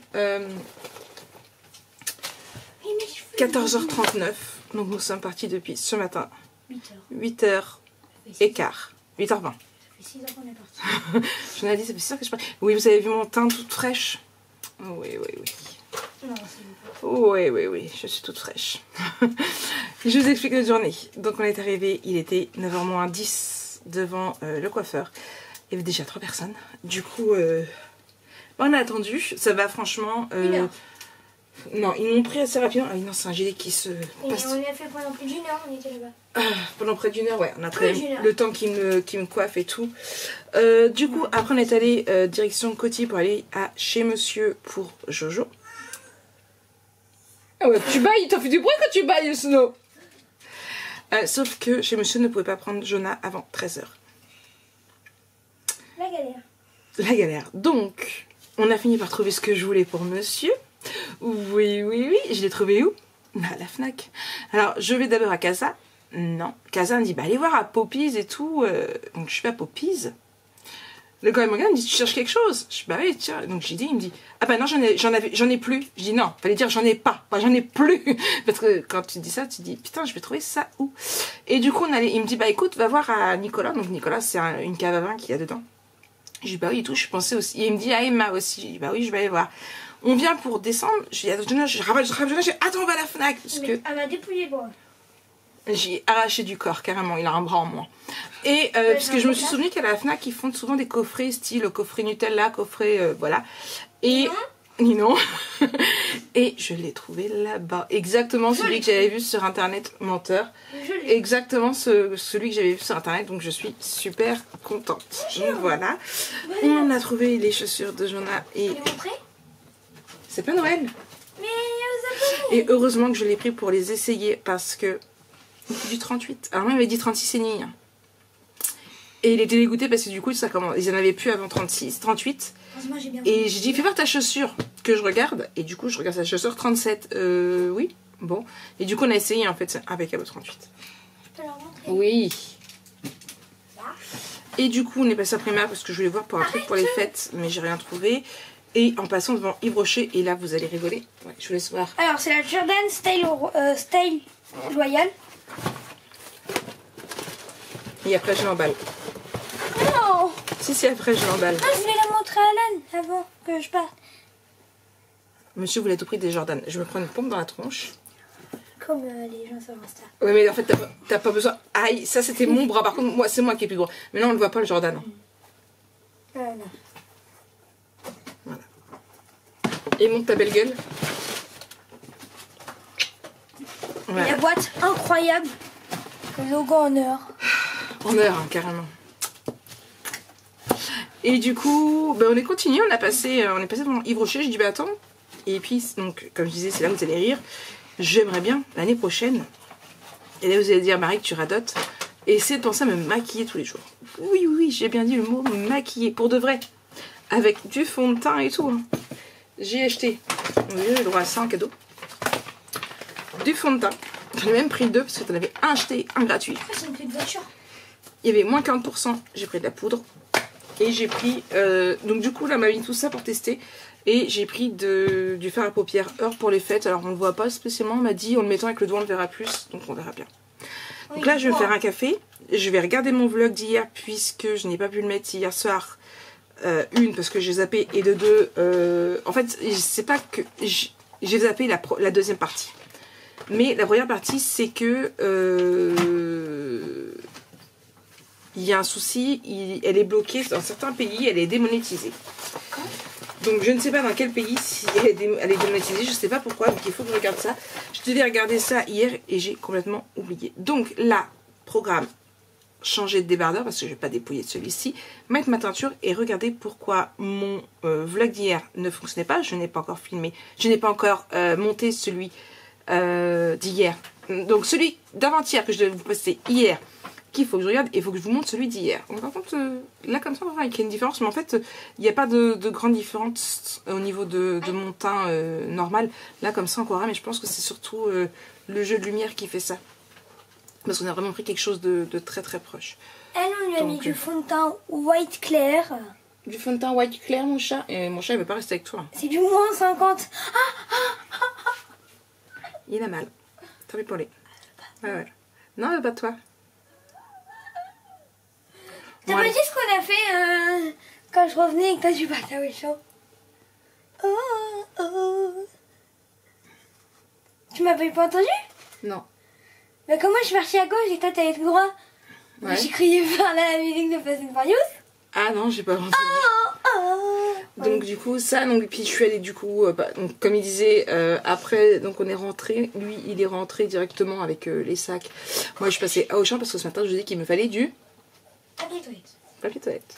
14h39. Donc, nous sommes partis depuis ce matin. 8h15. 8h20. 6 heures qu'on est parti. J'en ai dit, ça fait 6 heures que je parle. Oui, vous avez vu mon teint toute fraîche? Oui, oui, oui. Non, c'est Oui, oui, oui, je suis toute fraîche. Je vous explique notre journée. Donc on est arrivé, il était 9h moins 10 devant le coiffeur. Il y avait déjà 3 personnes. Du coup, on a attendu. Ça va franchement... non, ils m'ont pris assez rapidement. Ah oui, non, c'est un gilet qui se passe. Et on a fait pendant plus d'une heure, on était là-bas. Pendant près d'une heure, ouais. On a quand Oui, même le temps qui me coiffe et tout. Du coup, après on est allé direction Coty pour aller chez monsieur pour Jojo. Ah ouais, tu bailles, t'as fait du bruit quand tu bailles, Snow. Sauf que chez monsieur ne pouvait pas prendre Jonah avant 13h. La galère. La galère. Donc, on a fini par trouver ce que je voulais pour monsieur. Oui, oui, oui. Je l'ai trouvé où? À la Fnac. Alors, je vais d'abord à Casa. Non. Casa me dit, bah allez voir à Poppies et tout. Donc, je suis à Poppies. Le gars il me regarde, il me dit, tu cherches quelque chose? Je dis, bah oui, tiens. Donc, j'ai dit, il me dit, ah bah non, j'en ai plus. Je dis, non, fallait dire, j'en ai pas. Bah, j'en ai plus. Parce que quand tu dis ça, tu dis, putain, je vais trouver ça où? Et du coup, il me dit, bah écoute, va voir à Nicolas. Donc, Nicolas, c'est une cave à vin qu'il y a dedans. Je dis, bah oui, et tout, je pensais aussi. Et il me dit, à Emma aussi. Je dis, bah oui, je vais aller voir. On vient pour descendre. Je dis, attends, je rappelle, attends, on va à la Fnac. Parce que Elle m'a dépouillé le bras. j'ai arraché du corps, carrément. Il a un bras en moins. Et parce que je me suis souvenu qu'à la Fnac, ils font souvent des coffrets, style coffret Nutella, coffret, voilà. Et non. Et je l'ai trouvé là-bas. Exactement celui que j'avais vu sur Internet, menteur. Exactement celui que j'avais vu sur Internet. Donc, je suis super contente. Donc, voilà. On a trouvé les chaussures de Jonah. Et c'est pas Noël. Mais et heureusement que je l'ai pris pour les essayer parce que du 38. Alors moi il m'avait dit 36 et demi. Et il était dégoûté parce que du coup ça commence. Ils en avaient plus avant 36, 38. Et j'ai dit fais voir ta chaussure que je regarde. Et du coup je regarde sa chaussure 37. Oui, bon. Et du coup on a essayé en fait c'est impeccable 38. Je peux leur montrer. Oui. Et du coup on est passé à Primark parce que je voulais voir pour un truc pour les fêtes. Mais j'ai rien trouvé. Et en passant devant Yves Rocher, et là vous allez rigoler. Ouais, je vous laisse voir. Alors c'est la Jordan Style Royal. Et après je l'emballe. Non. Si, après je l'emballe. Ah, je voulais la montrer à Alan avant que je parte. Monsieur voulait tout prix des Jordan. Je me prends une pompe dans la tronche. Comme les gens sur Insta. Oui, mais en fait, t'as pas besoin. Aïe, ça c'était mon bras. Par contre, moi, c'est moi qui ai plus de bras. Mais là, on ne voit pas le Jordan. Non. Voilà. Et monte ta belle gueule. Voilà. La boîte incroyable. Le logo en or. En heure, hein, carrément. Et du coup, on est continué. On est passé devant Yves Rocher. J'ai dit, bah attends. Et puis, donc, comme je disais, c'est là que vous allez rire. J'aimerais bien, l'année prochaine. Et là, vous allez dire, Marie, que tu radotes. Et essayer de penser à me maquiller tous les jours. Oui, oui, j'ai bien dit le mot me maquiller. Pour de vrai. Avec du fond de teint et tout. Hein. J'ai acheté. J'ai le droit à ça en cadeau. Du fond de teint. J'en ai même pris 2 parce que t'en avais un acheté, un gratuit. C'est une clé de voiture. Il y avait moins 40%. J'ai pris de la poudre. Et j'ai pris... donc du coup, là, m'a mis tout ça pour tester. Et j'ai pris du fard à paupières Heure pour les fêtes. Alors, on ne le voit pas spécialement. On m'a dit, en le mettant avec le doigt, on le verra plus. Donc, on verra bien. Donc là, je vais faire un café. Je vais regarder mon vlog d'hier puisque je n'ai pas pu le mettre hier soir. Parce que j'ai zappé. Et de 2... en fait, c'est pas que... J'ai zappé la deuxième partie. Mais la première partie, c'est que... il y a un souci, elle est bloquée dans certains pays, elle est démonétisée. Donc je ne sais pas dans quel pays si elle est démonétisée, je ne sais pas pourquoi, donc il faut que je regarde ça. Je devais regarder ça hier et j'ai complètement oublié. Donc là, programme, changer de débardeur parce que je ne vais pas dépouiller de celui-ci, mettre ma teinture et regarder pourquoi mon vlog d'hier ne fonctionnait pas. Je n'ai pas encore filmé, je n'ai pas encore monté celui d'hier. Donc celui d'avant-hier que je devais vous poster hier, qu'il faut que je regarde et il faut que je vous montre celui d'hier. Par contre, là comme ça on voit qu'il y a une différence, mais en fait il n'y a pas de grande différence au niveau de mon teint normal. Là comme ça on voit, mais je pense que c'est surtout le jeu de lumière qui fait ça. Parce qu'on a vraiment pris quelque chose de très très proche. Elle, on lui a mis du fond de teint white clair. Du fond de teint white clair, mon chat. Et mon chat il veut pas rester avec toi. C'est du moins 50. Il a mal. Tant pis pour lui. Ouais. Non, elle veut pas de toi. T'as pas dit ce qu'on a fait quand je revenais et que toi tu partais au champ? Oh. Tu m'avais pas entendu? Non. Mais comment je suis partie à gauche et toi t'allais tout droit? Ouais. J'ai crié par là la musique de Fast and Furious. Ah non, j'ai pas entendu. Donc du coup ça, donc puis je suis allée du coup, donc, comme il disait, après donc on est rentré, lui il est rentré directement avec les sacs. Moi je suis passée à Auchan parce que ce matin je lui ai dit qu'il me fallait du papier toilette.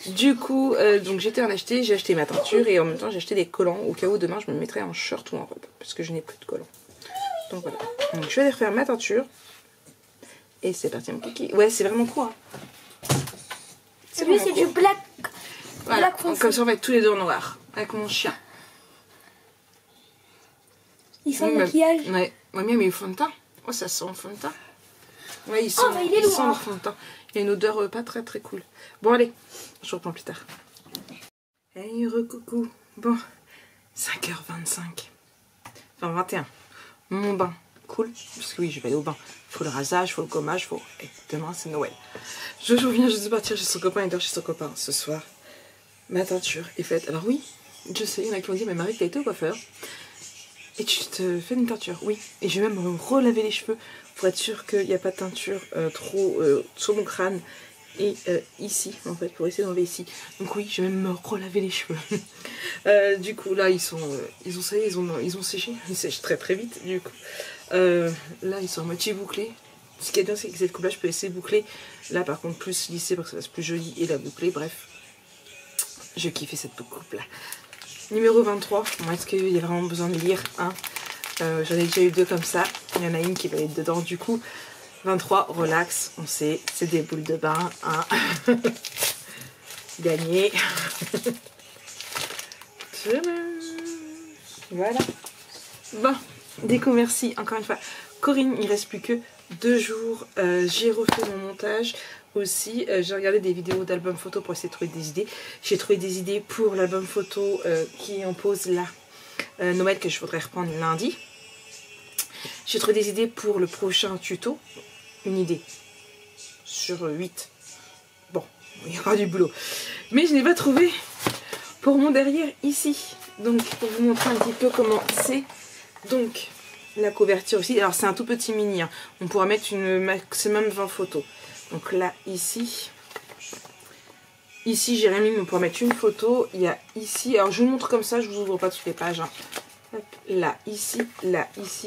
Du coup donc j'étais en acheter, j'ai acheté ma teinture et en même temps j'ai acheté des collants au cas où demain je me mettrais en short ou en robe parce que je n'ai plus de collants. Donc voilà. Donc je vais aller refaire ma teinture et c'est parti mon kiki. Ouais c'est vraiment court. Hein. Lui c'est du black. Voilà, comme ça on va être tous les deux en noir avec mon chien. Il sent le maquillage. Ouais, mais il fond de teint. Oh, ça sent le fond de teint. Ouais, il sent, il est lourd. sent le fond de teint. Il y a une odeur pas très très cool. Bon, allez, je reprends plus tard. Hey, recoucou. Bon, 5h25. Enfin, 21. Mon bain. Cool. Parce que oui, je vais aller au bain. Il faut le rasage, il faut le gommage, il faut. Et demain, c'est Noël. Je viens juste de partir chez son copain et dort chez son copain ce soir. Ma teinture est faite. Alors oui, je sais, il y en a qui m'ont dit, mais Marie, t'as été au coiffeur et tu te fais une teinture. Oui, et je vais même me relaver les cheveux pour être sûre qu'il n'y a pas de teinture trop sur mon crâne et ici, en fait, pour essayer d'enlever ici. Donc oui, je vais même me relaver les cheveux. Du coup, là, ils ont séché. Ils sèchent très très vite, du coup. Là, ils sont à moitié bouclés. Ce qui est bien, c'est que cette coupe-là, je peux essayer de boucler. Là, par contre, plus lisser pour que ça fasse plus joli et la boucler. Bref, je kiffe cette coupe-là. Numéro 23. Bon, est-ce qu'il y a vraiment besoin de lire un J'en ai déjà eu deux comme ça. Il y en a une qui va être dedans, du coup. 23, relax. On sait, c'est des boules de bain. Hein. Gagné. Voilà. Bon, déco, merci. Encore une fois. Corinne, il reste plus que 2 jours. J'ai refait mon montage aussi. J'ai regardé des vidéos d'albums photo pour essayer de trouver des idées. J'ai trouvé des idées pour l'album photo qui est en pause là. Noël que je voudrais reprendre lundi. J'ai trouvé des idées pour le prochain tuto. Une idée sur 8. Bon, il y aura du boulot. Mais je n'ai pas trouvé pour mon derrière ici. Donc pour vous montrer un petit peu comment c'est. Donc la couverture aussi. Alors c'est un tout petit mini. Hein. On pourra mettre une maximum 20 photos. Donc là, ici. Ici, j'ai rien mis, mais on pourra mettre une photo. Il y a ici. Alors je vous montre comme ça, je vous ouvre pas toutes les pages. Hein. Là, ici,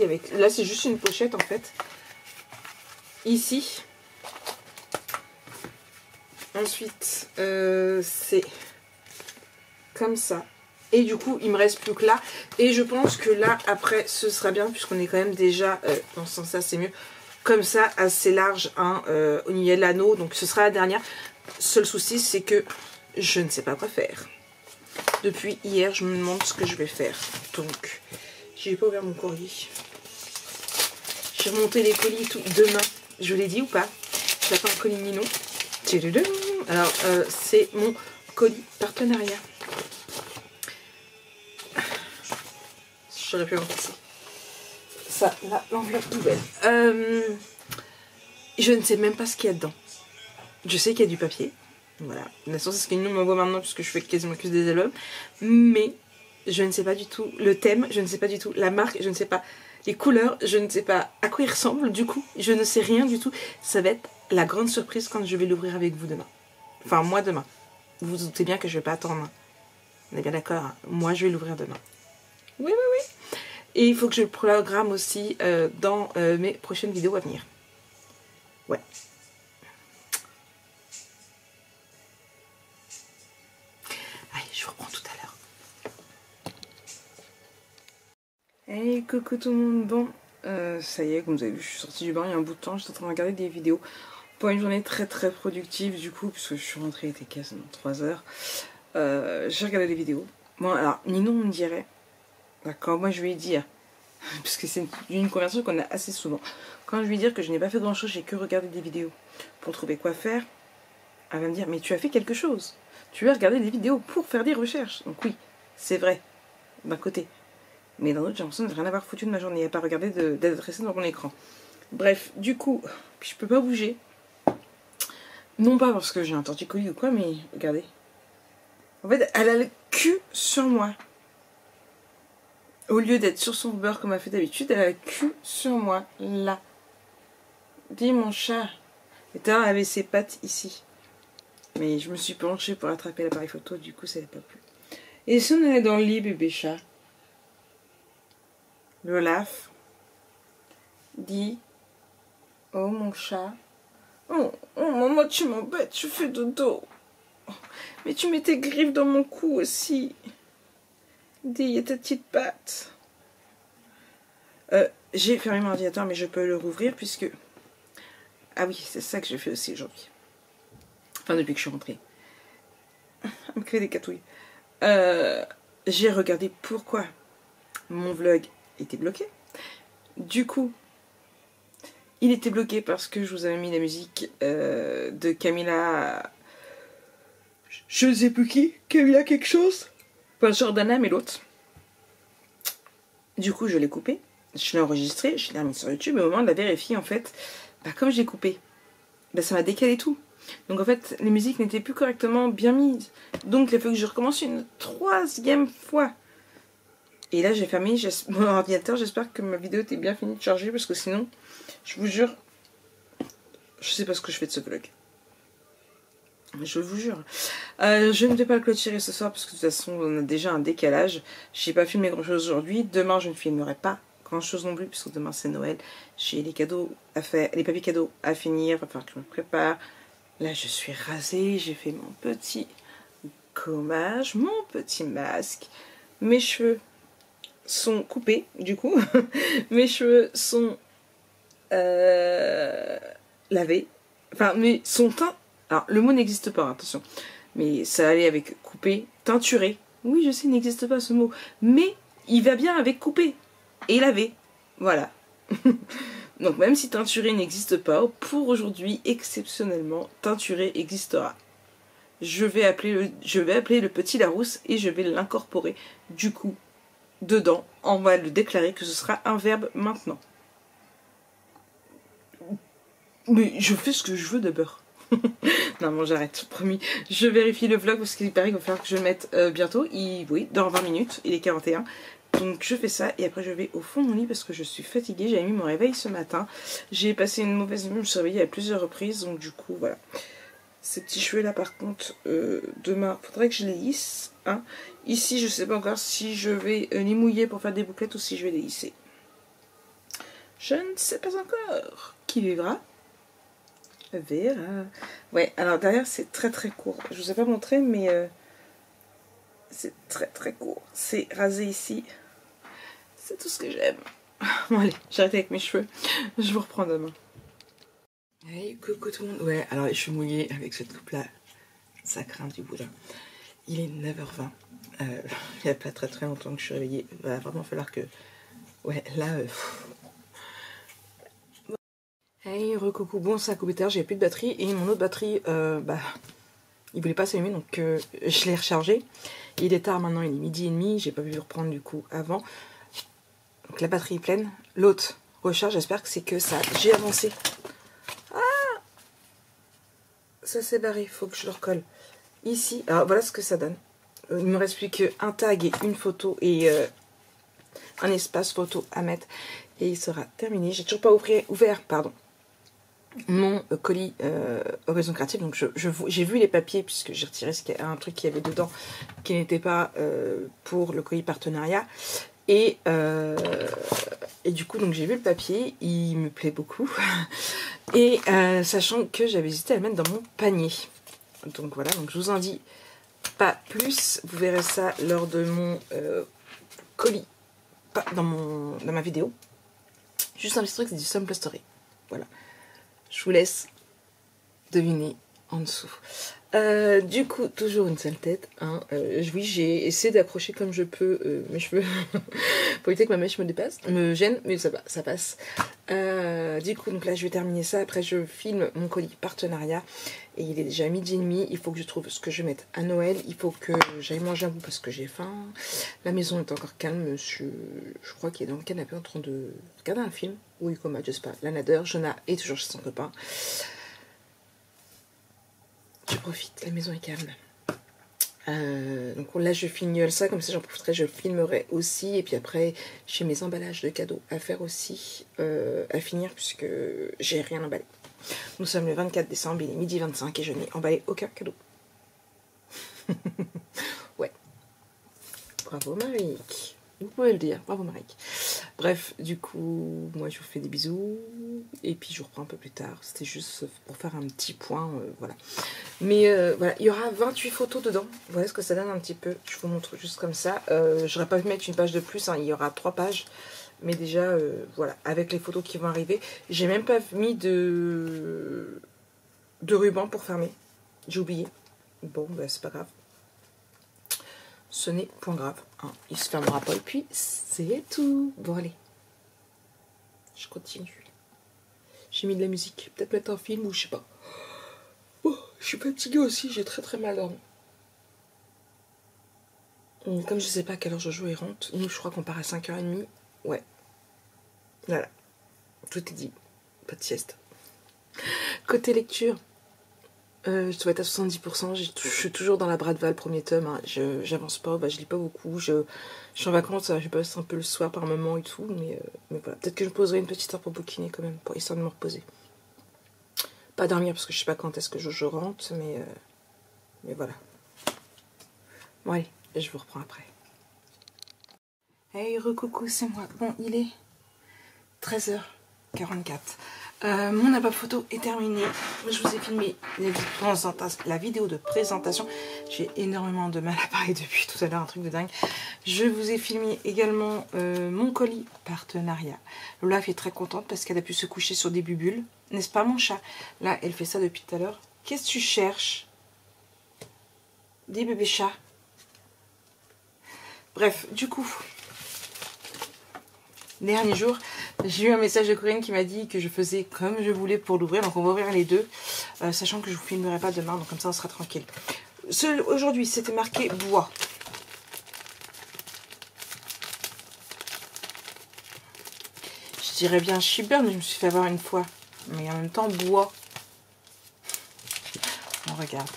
avec. Là, c'est juste une pochette en fait. Ici. Ensuite, c'est comme ça. Et du coup, il me reste plus que là. Et je pense que là, après, ce sera bien, puisqu'on est quand même déjà dans ce sens-là, c'est mieux. Comme ça, assez large, hein, au niveau de l'anneau. Donc, ce sera la dernière. Seul souci, c'est que je ne sais pas quoi faire. Depuis hier, je me demande ce que je vais faire. Donc, j'ai pas ouvert mon courrier. J'ai remonté les colis et tout demain. Je l'ai dit ou pas? J'attends un colis Nino. Alors, c'est mon colis partenariat. J'aurais pu en passer. Ça, là, l'enveloppe poubelle. Je ne sais même pas ce qu'il y a dedans. Je sais qu'il y a du papier. Voilà. La source, c'est ce que nous m'envoie maintenant, puisque je fais quasiment que des albums. Mais je ne sais pas du tout le thème, je ne sais pas du tout la marque, je ne sais pas les couleurs, je ne sais pas à quoi il ressemble. Du coup, je ne sais rien du tout. Ça va être la grande surprise quand je vais l'ouvrir avec vous demain. Enfin, moi demain. Vous vous doutez bien que je ne vais pas attendre On est bien d'accord, hein. Moi je vais l'ouvrir demain. Oui, oui, oui. Et il faut que je le programme aussi dans mes prochaines vidéos à venir. Ouais. Allez, je vous reprends tout à l'heure. Hey, coucou tout le monde. Bon, ça y est, comme vous avez vu, je suis sortie du bain il y a un bout de temps. J'étais en train de regarder des vidéos. Pour une journée très très productive du coup, puisque je suis rentrée, il était quasiment 3 heures. J'ai regardé des vidéos. Bon, alors, Ninon me dirait, d'accord, moi je vais lui dire, puisque c'est une conversation qu'on a assez souvent, quand je lui dire que je n'ai pas fait grand chose, j'ai que regardé des vidéos pour trouver quoi faire, elle va me dire, mais tu as fait quelque chose. Tu as regardé des vidéos pour faire des recherches. Donc oui, c'est vrai, d'un côté. Mais d'un autre, j'ai l'impression de rien avoir foutu de ma journée, à pas regarder d'être restée dans mon écran. Bref, du coup, je peux pas bouger. Non pas parce que j'ai un torticolis ou quoi, mais regardez. En fait, elle a le cul sur moi. Au lieu d'être sur son beurre comme elle fait d'habitude, elle a le cul sur moi, là. Dis mon chat. Et tout à l'heure, elle avait ses pattes ici. Mais je me suis penchée pour attraper l'appareil photo, du coup, ça n'a pas plu. Et si on allait dans le lit, bébé chat? L'Olaf. Dis. Oh, mon chat. Oh, maman, tu m'embêtes, je fais dodo. Mais tu mets tes griffes dans mon cou aussi. Dis, il y a ta petite patte. J'ai fermé mon ordinateur, mais je peux le rouvrir puisque... Ah oui, c'est ça que j'ai fait aussi aujourd'hui. Enfin, depuis que je suis rentrée. Elle me crée des catouilles. J'ai regardé pourquoi mon vlog était bloqué. Du coup, il était bloqué parce que je vous avais mis la musique de Camila... Je ne sais plus qui. Camila quelque chose. Pas Jordana, mais l'autre. Du coup, je l'ai coupé. Je l'ai enregistré, je l'ai remis sur YouTube. Et au moment de la vérifier, en fait, bah, comme j'ai coupé, bah, ça m'a décalé tout. Donc en fait, les musiques n'étaient plus correctement bien mises. Donc il faut que je recommence une 3e fois. Et là, j'ai fermé mon ordinateur. J'espère que ma vidéo était bien finie de charger. Parce que sinon, je vous jure, je sais pas ce que je fais de ce vlog. Je vous jure. Je ne vais pas le clôturer ce soir parce que de toute façon on a déjà un décalage. J'ai pas filmé grand chose aujourd'hui. Demain je ne filmerai pas grand chose non plus puisque demain c'est Noël. J'ai les cadeaux à faire, les papiers cadeaux à finir. Il va falloir que je me prépare. Là je suis rasée. J'ai fait mon petit gommage, mon petit masque. Mes cheveux sont coupés du coup. Mes cheveux sont lavés. Enfin, mais sont teints. Alors, le mot n'existe pas, attention. Mais ça allait avec couper, teinturer. Oui, je sais, il n'existe pas ce mot. Mais il va bien avec couper et laver. Voilà. Donc, même si teinturer n'existe pas, pour aujourd'hui, exceptionnellement, teinturer existera. Je vais appeler le petit Larousse et je vais l'incorporer. Du coup, dedans, on va le déclarer que ce sera un verbe maintenant. Mais je fais ce que je veux d'abord. Non, bon, j'arrête, promis. Je vérifie le vlog parce qu'il paraît qu'il va falloir que je le mette bientôt. Oui, dans 20 minutes, il est 41. Donc je fais ça et après je vais au fond de mon lit parce que je suis fatiguée. J'avais mis mon réveil ce matin. J'ai passé une mauvaise nuit, je me suis réveillée à plusieurs reprises. Donc du coup, voilà. Ces petits cheveux là, par contre, demain, faudrait que je les lisse. Hein. Ici, je sais pas encore si je vais les mouiller pour faire des bouclettes ou si je vais les lisser. Je ne sais pas encore. Qui vivra verra. Ouais, alors derrière c'est très très court. Je vous ai pas montré mais c'est très très court. C'est rasé ici. C'est tout ce que j'aime. Bon allez, j'arrête avec mes cheveux. Je vous reprends demain. Hey, coucou tout le monde. Ouais, alors je suis mouillée avec cette coupe là. Ça craint du boudin. Il est 9h20. Il n'y a pas très très longtemps que je suis réveillée. Il va vraiment falloir que... Ouais, là... Hey, recoucou, bon ça a coupé tard, j'ai plus de batterie et mon autre batterie, il voulait pas s'allumer donc je l'ai rechargé. Il est tard maintenant, il est 12h30, j'ai pas pu le reprendre du coup avant. Donc la batterie est pleine, l'autre recharge, j'espère que c'est que ça. J'ai avancé. Ah, ça s'est barré, il faut que je le recolle. Ici, alors voilà ce que ça donne. Il me reste plus qu'un tag et une photo et un espace photo à mettre et il sera terminé. J'ai toujours pas ouvert, pardon. mon colis Horizon Créative. Donc j'ai vu les papiers puisque j'ai retiré un truc qu'il y avait dedans qui n'était pas pour le colis partenariat. Et du coup, donc j'ai vu le papier, il me plaît beaucoup. Et sachant que j'avais hésité à le mettre dans mon panier. Donc voilà, donc je vous en dis pas plus. Vous verrez ça lors de mon colis, pas dans ma vidéo. Juste un petit truc, c'est du Simple Story. Voilà. Je vous laisse deviner en dessous. Du coup, toujours une sale tête. Hein. Oui, j'ai essayé d'accrocher comme je peux mes cheveux pour éviter que ma mèche me gêne, mais ça passe. Du coup, donc là, je vais terminer ça. Après, je filme mon colis partenariat et il est déjà 12h30. Il faut que je trouve ce que je vais mettre à Noël. Il faut que j'aille manger un bout parce que j'ai faim. La maison est encore calme. Monsieur, je crois qu'il est dans le canapé en train de regarder un film. Ou il commode, je sais pas. L'anadeur, Jonah est toujours chez son copain. Je profite, la maison est calme. Donc là je fignole ça, comme ça j'en profiterai, je filmerai aussi. Et puis après j'ai mes emballages de cadeaux à faire aussi, à finir puisque j'ai rien emballé. Nous sommes le 24 décembre, il est 12h25 et je n'ai emballé aucun cadeau. Ouais. Bravo Marik. Vous pouvez le dire, bravo Marik. Bref, du coup, moi je vous fais des bisous. Et puis je vous reprends un peu plus tard. C'était juste pour faire un petit point, voilà. Mais voilà, il y aura 28 photos dedans. Voilà ce que ça donne un petit peu. Je vous montre juste comme ça. J'aurais pas pu mettre une page de plus, hein. Il y aura 3 pages. Mais déjà, voilà, avec les photos qui vont arriver. J'ai même pas mis de ruban pour fermer. J'ai oublié. Bon, bah c'est pas grave. Ce n'est point grave. Hein. Il se fermera pas et puis c'est tout. Bon allez. Je continue. J'ai mis de la musique. Peut-être mettre un film ou je sais pas. Oh, je suis fatiguée aussi, j'ai très mal dormi. Comme je sais pas à quelle heure Jojo rentre, nous je crois qu'on part à 5h30. Ouais. Voilà. Tout est dit. Pas de sieste. Côté lecture, je dois être à 70%. Je suis toujours dans la Bradval, premier tome. Hein. J'avance pas, bah, je lis pas beaucoup. Je suis en vacances, je passe un peu le soir par moment et tout. Mais voilà. Peut-être que je me poserai une petite heure pour bouquiner quand même, pour histoire de me reposer. Pas dormir parce que je sais pas quand est-ce que Jojo rentre, mais voilà. Bon allez, je vous reprends après. Hey, recoucou, c'est moi. Bon, il est 13h44. Mon album photo est terminé. Je vous ai filmé la vidéo de présentation. J'ai énormément de mal à parler depuis tout à l'heure, un truc de dingue. Je vous ai filmé également mon colis partenariat. Lola est très contente parce qu'elle a pu se coucher sur des bubules. N'est-ce pas mon chat? Là, elle fait ça depuis tout à l'heure. Qu'est-ce que tu cherches? Des bébés chats. Bref, du coup... Dernier jour, j'ai eu un message de Corinne qui m'a dit que je faisais comme je voulais pour l'ouvrir. Donc on va ouvrir les deux, sachant que je vous filmerai pas demain, donc comme ça on sera tranquille. Aujourd'hui, c'était marqué bois. Je dirais bien Shibburn, je me suis fait avoir une fois. Mais en même temps, bois. On regarde.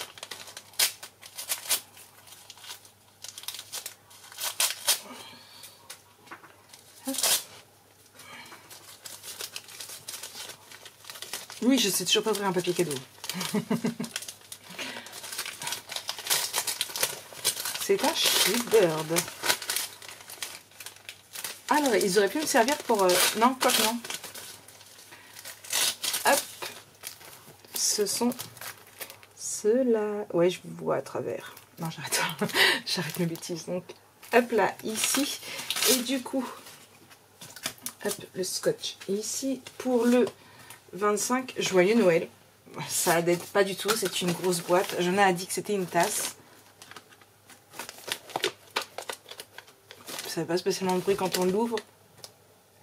Oui, je sais toujours pas ouvrir un papier cadeau. C'est un Shibburn. Alors, ils auraient pu me servir pour... Non, quoi que non. Hop. Ce sont ceux-là. Ouais, je vous vois à travers. Non, j'arrête. J'arrête mes bêtises. Donc, hop là, ici. Et du coup, hop, le scotch. Et ici, pour le 25, joyeux Noël. Ça n'aide pas du tout, c'est une grosse boîte. Jonah a dit que c'était une tasse. Ça fait pas spécialement de bruit quand on l'ouvre.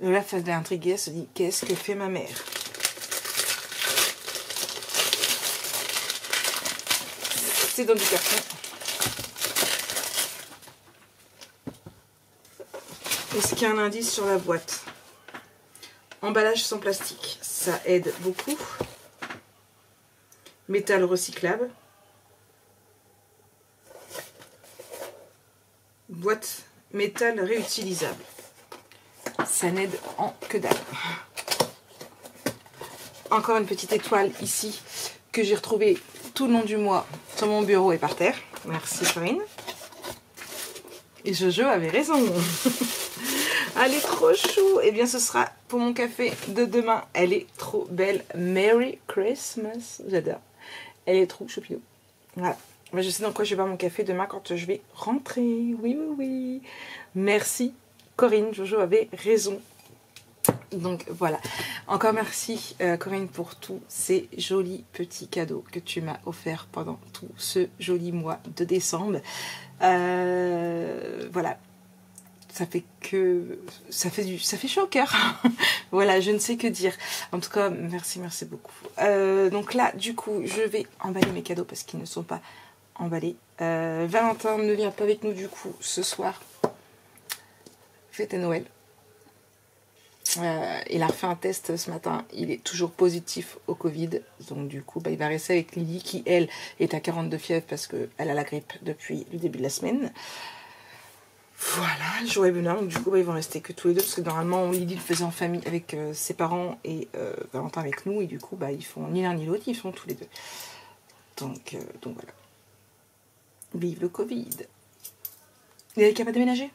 Lola fait intriguée, elle se dit qu'est-ce que fait ma mère? C'est dans du carton. Est-ce qu'il y a un indice sur la boîte? Emballage sans plastique, ça aide beaucoup. Métal recyclable. Boîte métal réutilisable. Ça n'aide en que dalle. encore une petite étoile ici que j'ai retrouvée tout le long du mois sur mon bureau et par terre. Merci Corinne. Et Jojo avait raison. Elle est trop chou. Et bien ce sera pour mon café de demain. Elle est trop belle. Merry Christmas. J'adore. Elle est trop choupidou. Voilà. Moi, je sais dans quoi je vais boire mon café demain quand je vais rentrer. Oui, oui, oui. Merci Corinne. Jojo avait raison. Donc voilà. Encore merci Corinne pour tous ces jolis petits cadeaux que tu m'as offerts pendant tout ce joli mois de décembre. Voilà. Ça fait chaud au cœur. Voilà, je ne sais que dire. En tout cas, merci beaucoup. Donc là, du coup, je vais emballer mes cadeaux parce qu'ils ne sont pas emballés. Valentin ne vient pas avec nous du coup ce soir. Fête à Noël. Il a refait un test ce matin. Il est toujours positif au Covid. Donc du coup, il va rester avec Lily qui, elle, est à 42 fièvre parce qu'elle a la grippe depuis le début de la semaine. Voilà, joie et bonheur. Donc du coup, ils vont rester que tous les deux parce que normalement, Lily le faisait en famille avec ses parents et Valentin avec nous. Et du coup, ils font ni l'un ni l'autre, ils font tous les deux. Donc voilà. Vive le Covid. Il est capable de déménager.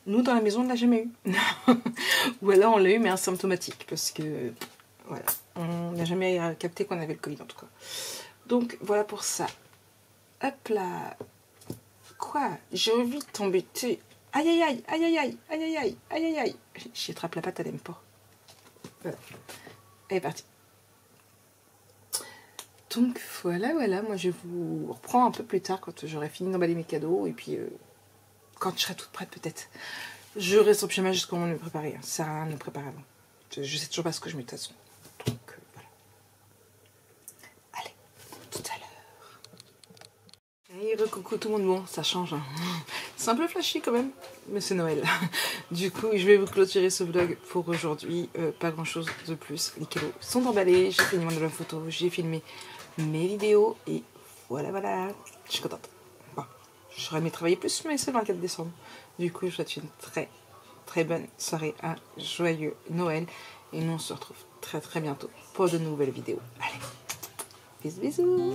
Nous, dans la maison, on ne l'a jamais eu. Ou alors, on l'a eu, mais asymptomatique. Parce que, voilà, on n'a jamais capté qu'on avait le Covid, en tout cas. Donc, voilà pour ça. Hop là. Quoi? J'ai envie de t'embêter. Aïe, aïe, aïe, aïe, aïe, aïe, aïe, aïe, aïe, aïe, aïe, aïe. J'y attrape la patte, elle n'aime pas. Voilà. Elle est partie. Donc, voilà. Moi, je vous reprends un peu plus tard quand j'aurai fini d'emballer mes cadeaux. Et puis... quand je serai toute prête, peut-être. Je reste au pyjama jusqu'au moment de me préparer. Ça sert à rien de me préparer avant. Je sais toujours pas ce que je mets de toute façon. Donc, voilà. Allez, tout à l'heure. Hey, coucou tout le monde. Bon, ça change. Hein. C'est un peu flashy quand même, mais c'est Noël. Du coup, je vais vous clôturer ce vlog pour aujourd'hui. Pas grand-chose de plus. Les cadeaux sont emballés. J'ai fini mon album photo. J'ai filmé mes vidéos. Et voilà. Je suis contente. J'aurais aimé travailler plus, mais c'est le 24 décembre. Du coup, je vous souhaite une très bonne soirée, un joyeux Noël. Et nous, on se retrouve très bientôt pour de nouvelles vidéos. Allez, bisous